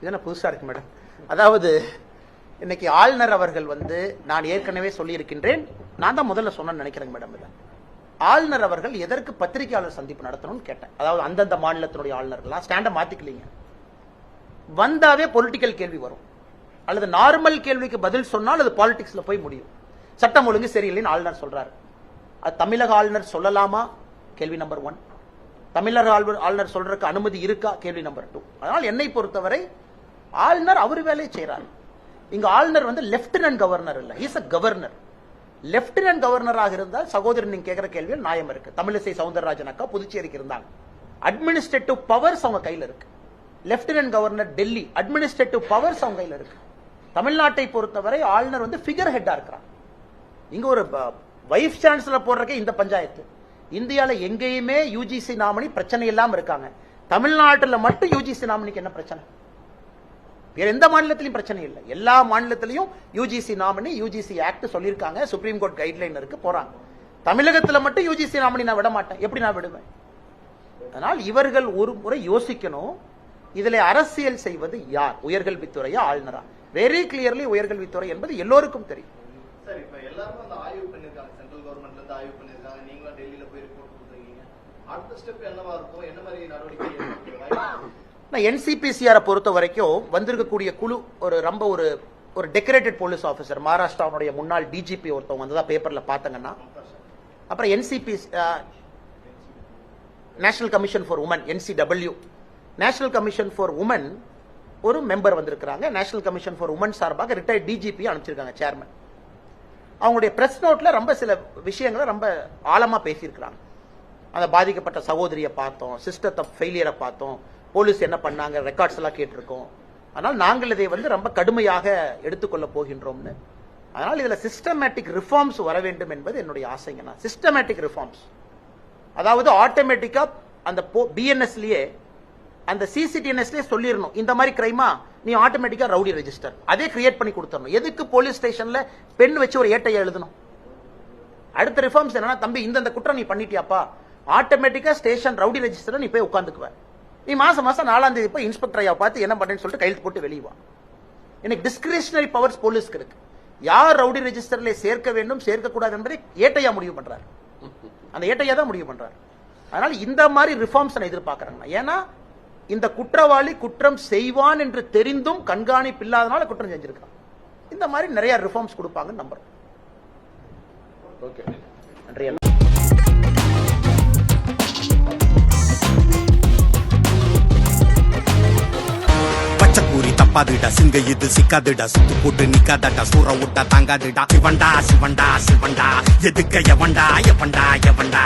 இதென்ன புதுசா இருக்கு மேடம்? அதாவது இன்னைக்கு ஆளுநர் அவர்கள் நான் ஏற்கனவே சொல்லி இருக்கின்றேன், நான் தான் முதல்ல சொன்னேன்னு நினைக்கிறேன் மேடம். இதை ஆளுநர் அவர்கள் எதற்கு பத்திரிகையாளர் சந்திப்பு நடத்தணும்னு கேட்டேன். அதாவது அந்தந்த மாநிலத்தினுடைய ஆளுநர்கள்லாம் ஸ்டாண்ட மாத்திக்கலீங்க. வந்தாவே பொலிட்டிக்கல் கேள்வி வரும், அல்லது நார்மல் கேள்விக்கு பதில் சொன்னால் அது பாலிடிக்ஸ்ல போய் முடியும். சட்டம் ஒழுங்கு சரியில்லைன்னு ஆளுநர் சொல்றாரு. அது தமிழக ஆளுநர் சொல்லலாமா? கேள்வி நம்பர் 1. தமிழக ஆளுநர் சொல்றதுக்கு அனுமதி இருக்கா? கேள்வி நம்பர் 2. அதனால் என்னை பொறுத்தவரை ஆளுநர் அவர் வேலையை செய்யறாரு. இங்க ஆளுநர் லெப்டினன்ட் கவர்னர் இல்ல, இஸ் அ கவர்னர். லெப்டினன்ட் கவர்னராக இருந்தால் சகோதரன் நீங்க கேட்கிற கேள்வியில் நியாயம் இருக்கு. தமிழிசை சவுந்தரராஜன் அக்கா புதுச்சேரிக்கு இருந்தாங்க. அட்மினிஸ்ட்ரேட்டிவ் பவர்ஸ் அவங்க கையில் இருக்கு. Lieutenant governor Delhi, administrative powers அவங்க கையில் இருக்கு. தமிழ்நாட்டை பொறுத்தவரை ஆளுநர் ஃபிகர் ஹெட்டா இருக்கிறார். இங்க ஒரு வைஸ் சான்சலர் போடுறக்கே இந்த பஞ்சாயத்து. இந்தியாவில் எங்கேயுமே யூஜிசி நாமினி பிரச்சனை இல்லாம இருக்காங்க. தமிழ்நாட்டில் மட்டும் யூஜிசி நாமினிக்கு என்ன பிரச்சனை? வேற எந்த மாநிலத்திலையும் பிரச்சனை இல்லை. எல்லா மாநிலத்திலையும் யூஜிசி நாமினி, யூஜிசி ஆக்ட் சொல்லியிருக்காங்க, சுப்ரீம் கோர்ட் கைட்லைன் இருக்கு, போறாங்க. தமிழகத்தில் மட்டும் யூஜிசி நாமினி நான் விட மாட்டேன். எப்படி நான் விடுவேன்? அதனால் இவர்கள் ஒரு முறை யோசிக்கணும், இதில் அரசியல் செய்வது யார்? உயர்கல்வித்துறையா ஆளுநரா? வெரி கிளியர்லி உயர்கல்வித்துறை என்பது எல்லோருக்கும் தெரியும். சார், இப்ப எல்லாரும் ஆய்வு பண்ணிருக்காங்க, சென்ட்ரல் கவர்மெண்ட்ல இருந்து ஆய்வு பண்ணிருக்காங்க, நீங்களும் டெல்லியில போய் ரிப்போர்ட் கொடுத்துருக்கீங்க. அடுத்த ஸ்டெப் என்னவா இருக்கும்? என்ன மாதிரி நடவடிக்கை? என்சிபிசிஆரை பொறுத்த வரைக்கும் வந்திருக்கக்கூடிய குழு ஒரு டெக்கரேட்டட் போலீஸ் ஆபீசர், மகாராஷ்டிராவுடைய முன்னாள் டிஜிபி ஒருத்தவங்க வந்ததா பேப்பர்ல பாத்தங்கன்னா, அப்புறம் NCP National Commission for Women, NCW National Commission for Women ஒரு மெம்பர் வந்திருக்கிறாங்க. நேஷனல் கமிஷன் ஃபார் உமன் சார்பாக ரிட்டையர்ட் டிஜிபி அனுப்பிச்சிருக்காங்க சேர்மன். அவங்களுடைய பிரஸ் நோட்ல ரொம்ப சில விஷயங்களை ரொம்ப ஆழமா பேசியிருக்கிறாங்க. அந்த பாதிக்கப்பட்ட சகோதரியை பார்த்தோம், சிஸ்டத்தை ஃபெயிலியரை பார்த்தோம், போலீஸ் என்ன பண்ணாங்க, ரெக்கார்ட்ஸ் எல்லாம் கேட்டிருக்கோம். அதனால் நாங்கள் இதை ரொம்ப கடுமையாக எடுத்துக்கொள்ள போகின்றோம்னு. அதனால் இதுல சிஸ்டமேட்டிக் ரிஃபார்ம்ஸ் வர வேண்டும் என்பது என்னுடைய ஆசைங்க. சிஸ்டமேட்டிக் ரிஃபார்ம்ஸ், அதாவது ஆட்டோமேட்டிக்கா அந்த பிஎன்எஸ்லயே அந்த சிசிடிஎன்எஸ்லயே சொல்லிடணும், இந்த மாதிரி கிரைமா நீ ஆட்டோமேட்டிக்கா ரவுடி ரெஜிஸ்டர் அதே கிரியேட் பண்ணி கொடுத்துடணும். எதுக்கு போலீஸ் ஸ்டேஷன்ல பெண் வச்சு ஒரு ஏட்டையை எழுதணும்? அடுத்த ரிஃபார்ம்ஸ் என்னன்னா, தம்பி இந்த குற்றம் நீ பண்ணிட்டியாப்பா, ஆட்டோமேட்டிக்கா ஸ்டேஷன் ரவுடி ரெஜிஸ்டர் நீ போய் உட்காந்துக்குவ. நீ மாசம் 4ஆம் தேதி போய் இன்ஸ்பெக்டர் ஐயா பார்த்து என்ன பண்றேன்னு சொல்லிட்டு கையெழுத்து போட்டு வெளியே வா. எனக்கு டிஸ்கிரிஷனரி பவர்ஸ் போலீஸ்க்கு இருக்கு. யார் ரவுடி ரெஜிஸ்டர்ல சேர்க்க வேண்டும் சேர்க்க கூடாது என்பதை ஏட்டையா முடிவு பண்றாரு. அந்த ஏட்டையா தான் முடிவு பண்றாரு. அதனால இந்த மாதிரி ரிஃபார்ம்ஸ் நான் எதிர்பார்க்கறேன். ஏன்னா இந்த குற்றவாளி குற்றம் செய்வான் என்று தெரிந்தும் கண்காணிப்பு இல்லாதனால குற்றம் செஞ்சிருக்கான். இந்த மாதிரி நிறைய ரிஃபார்ம்ஸ் கொடுப்பாங்கன்னு நம்புறேன். நன்றி. பச்சைக்கூறி தப்பாதுடா, சிங்க இது சிக்காதுடா, சுத்து போட்டு நிக்காதடா, சூற விட்டா தாங்காதுடா, சிவண்டா சிவண்டா சிவண்டா, எதுக்க எவண்டா எவண்டா எவண்டா.